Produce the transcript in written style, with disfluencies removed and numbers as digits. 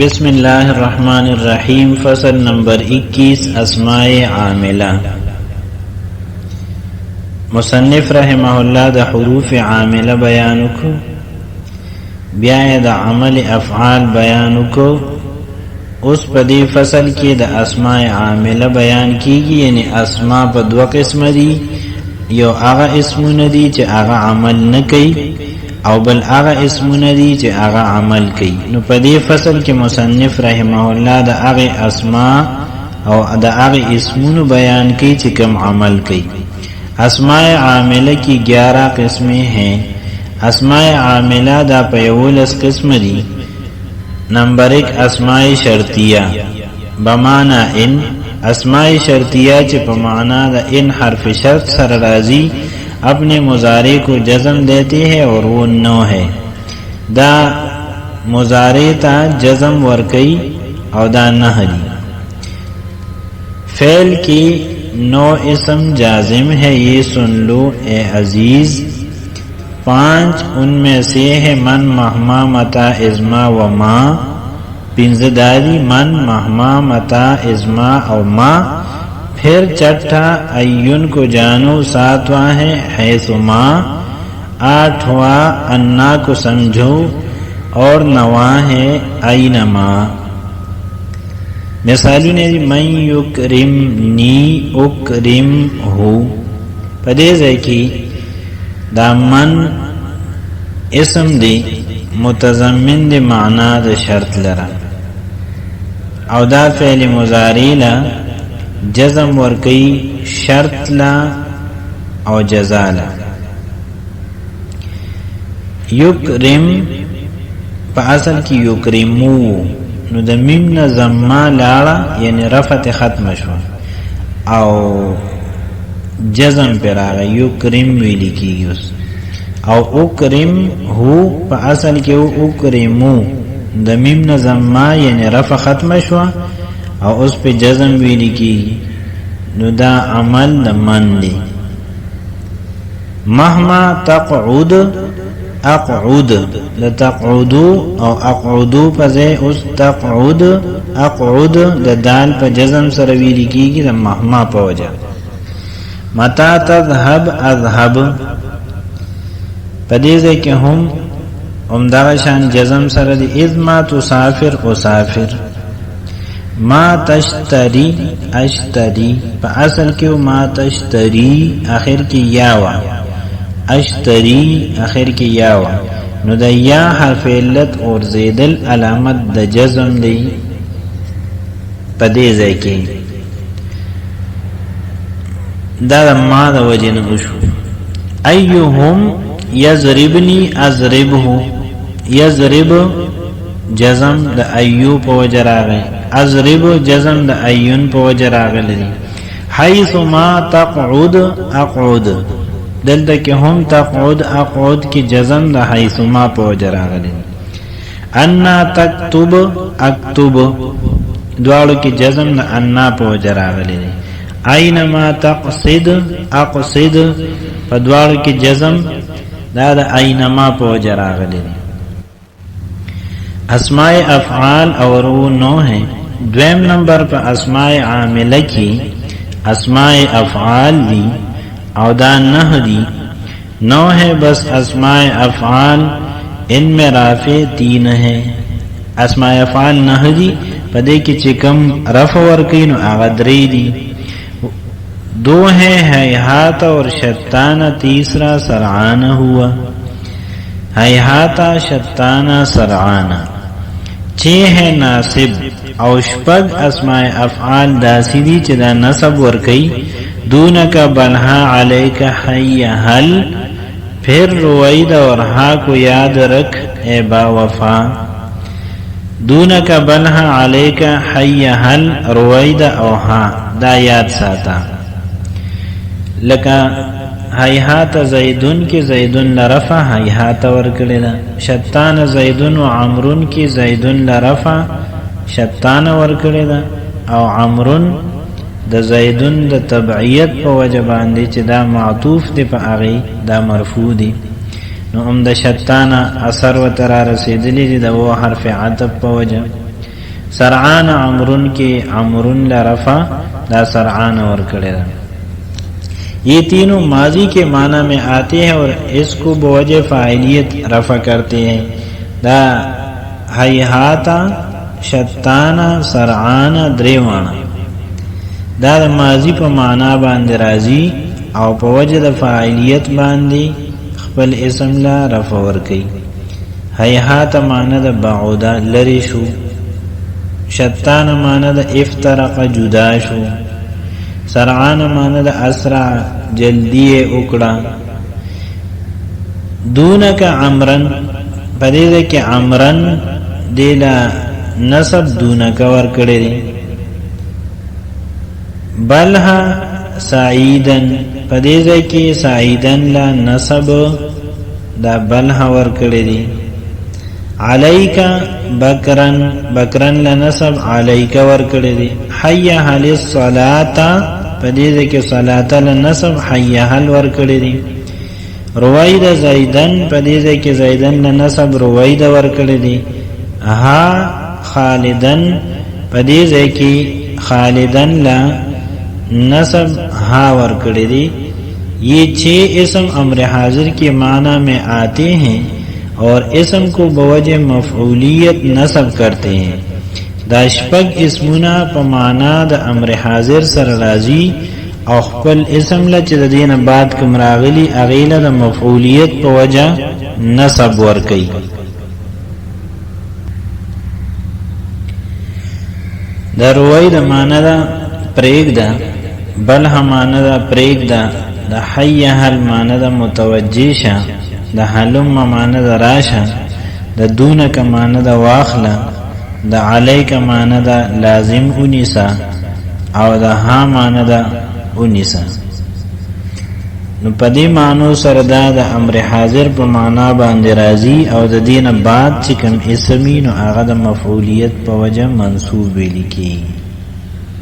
بسم اللہ الرحمن الرحیم فصل نمبر 21 اسماء عاملہ۔ مصنف رحمہ اللہ دا حروف عاملہ بیانو کو، بیا دا عمل افعال بیانو کو۔ اس پدی فصل کی دا اسماء عاملہ بیان کیگی، یعنی اسماء پا دو قسم دی، یو آغا اسمون دی چه آغا عمل نکی، او بل آغا اسمون دی چه آغا عمل کی۔ نو پدی فصل کے مصنف رحمہ اللہ دا آغا اسماء او دا آغا اسمون بیان کی چه کم عمل کی۔ اسماء عاملہ کی 11 قسمیں ہیں۔ اسماء عاملہ دا پیولس قسم دی۔ نمبر 1 اسماء شرطیہ بمعنی ان، اسماء شرطیہ چه پمعنی دا ان حرف شرط سر رازی اپنے مضارع کو جزم دیتے ہیں اور وہ نو ہے، دا مضارع تا جزم ورکی او دا نہری۔ فعل کی 9 اسم جازم ہے، یہ سن لو اے عزیز۔ 5 ان میں سے ہے من مہما متا ازما و ما، پنزداری من مہما متا ازما او ما۔ پھر چٹھا ایون کو جانو، 7واں ہے حیث ما، 8واں انا کو سمجھو اور 9واں ہے اینما۔ مثالی نے من یکرمنی اکرمہو، پدیز ہے کہ دا من اسم دی متضمن دی معنی دا شرط لرا، او دا فعل مضارع لا جزم ورکی شرط لا او جزا لا۔ یکرم پا اصل کی یکرمو، نو دا میم نا زما لاڑا یعنی رفت ختم شو او جزم پر آگا، یکرم ویلی کی گیس۔ او اکرم ہو پا اصل کی اکرمو، دا میم نا زما یعنی رفت ختم شو او اس پہ جزم ویلی کی، نو دا عمل دا من دی۔ مہما تقعود اقعود، دا تقعودو او اقعودو پزے اس تقعود اقعود دا دال پہ جزم سر ویلی کی دا مہما پہ وجہ۔ متا تذهب اذهب، پدیزے کہ ہم امدغشان جزم سر دی، اذ ما تسافر اسافر۔ ما تشتری اشتری، پا اصل کیو ما تشتری آخر کی یاوا، اشتری آخر کی یاوا، نو دا یا حرف علت اور زیدل علامت دا جزم دی پدیزے کی، دا ما دا وجہ نبشو۔ ایہم یضربنی اضربہو، یضرب جزم دا ایو پا وجہ راگئے، اضرب جزم دا ایون پا وجہ راگلے دی۔ حیث ما تقعود اقعود، دلتا کہ ہم تقعود اقعود کی جزم دا حیث ما پا وجہ راگلے دی۔ انا تکتب اکتب، دوارو کی جزم دا انا پا وجہ راگلے دی۔ اینما تقصد اقصد، پا دوارو کی جزم دا اینما پا وجہ راگلے دی۔ اسماء افعال اور وہ 9 ہیں۔ دویم نمبر پر اسماء عاملہ کی اسماء افعال دی او دا 9 دی، 9 ہے بس اسماء افعال، ان میں رافع 3 ہے۔ اسماء افعال 9 دی، پدے کی چکم رفع ورکین و آغدری دی۔ 2 ہے حیحات اور شتانہ، تیسرا سرعانہ ہوا، حیحات شتانہ سرعانہ۔ 6 ہے ناصب او شپگ اسماء افعال داسی دی چدا نصب ورکی، دونکا بلہا علیکا حی حل، پھر روید اور ہا کو یاد رکھ اے با وفا۔ دونکا بلہا علیکا حی حل، روید او ہا دا یاد ساتا۔ لکا حیحات زیدن کی زیدن لرفع حیحات ورکلی دا، شتان زیدن و عمرن کی زیدن لرفع شتان ورکلی دا، او عمرن دا زیدن دا تبعیت پا وجبان دی چی دا معطوف دی پا آغی دا مرفوع دی، نو ام دا شتان اثر و ترا رسیدلی دی دا وہ حرف عطب پا وجب۔ سرعان عمرن کے عمرن لرفع دا سرعان اور کڑے دا. یہ تینوں ماضی کے معنی میں آتے ہیں اور اس کو بوجہ فاعلیت رفع کرتے ہیں. دا حیحاتا شتانا سرعانا دریوانا دا ماضی پا معنی باندې راضی او پا وجہ دا فاعلیت باندې خپل اسم لا رفع ورکی. حیحاتا معنی دا بعودا لری شو، شتانا معنی دا افترق جدا شو، سرعانا معنی دا اسرع جلدی اکڑا. دونک عمرن پدیده که عمرن دیلا نصب دونک ورکڑی دی. بلها سعیدن پدیده که سعیدن لا نصب دا بلها ورکڑی دی. علیکا بکرن بکرن لا نصب علیکا ورکڑی دی. حی حل الصلاة پدیده که صلاة لا نصب حی حل ورکڑی دی. روید زیدن پدیده که زیدن لنصب روید ورکڑی دی. ها خالدن پدیده که خالدن لنصب ها ورکڑی دی. یہ 6 اسم امر حاضر کے معنی میں آتے ہیں اور اسم کو بوجہ مفعولیت نصب کرتے ہیں. دا شپږ اسمنا پا معنی دا امر حاضر سر راضی او خپل اسم لا چې د دینه بعد کوم راغلی اغیله د مفعولیت په وجه نصب ورکی. د روی د معنی دا پریگ دا، بلها معنی دا پریگ دا، د حی حل معنی دا متوجه شا، د حلم معنی دا راشا، د دونک معنی دا واخلا، د علیک معنی دا لازم انیسا او د ها معنی دا انیسا. نو پدی معنو سر دا دا امر حاضر پا معنی باندې راضی او د دین بعد چکم اسمی نو آغا دا مفعولیت پا وجہ منصوب بیلی کی.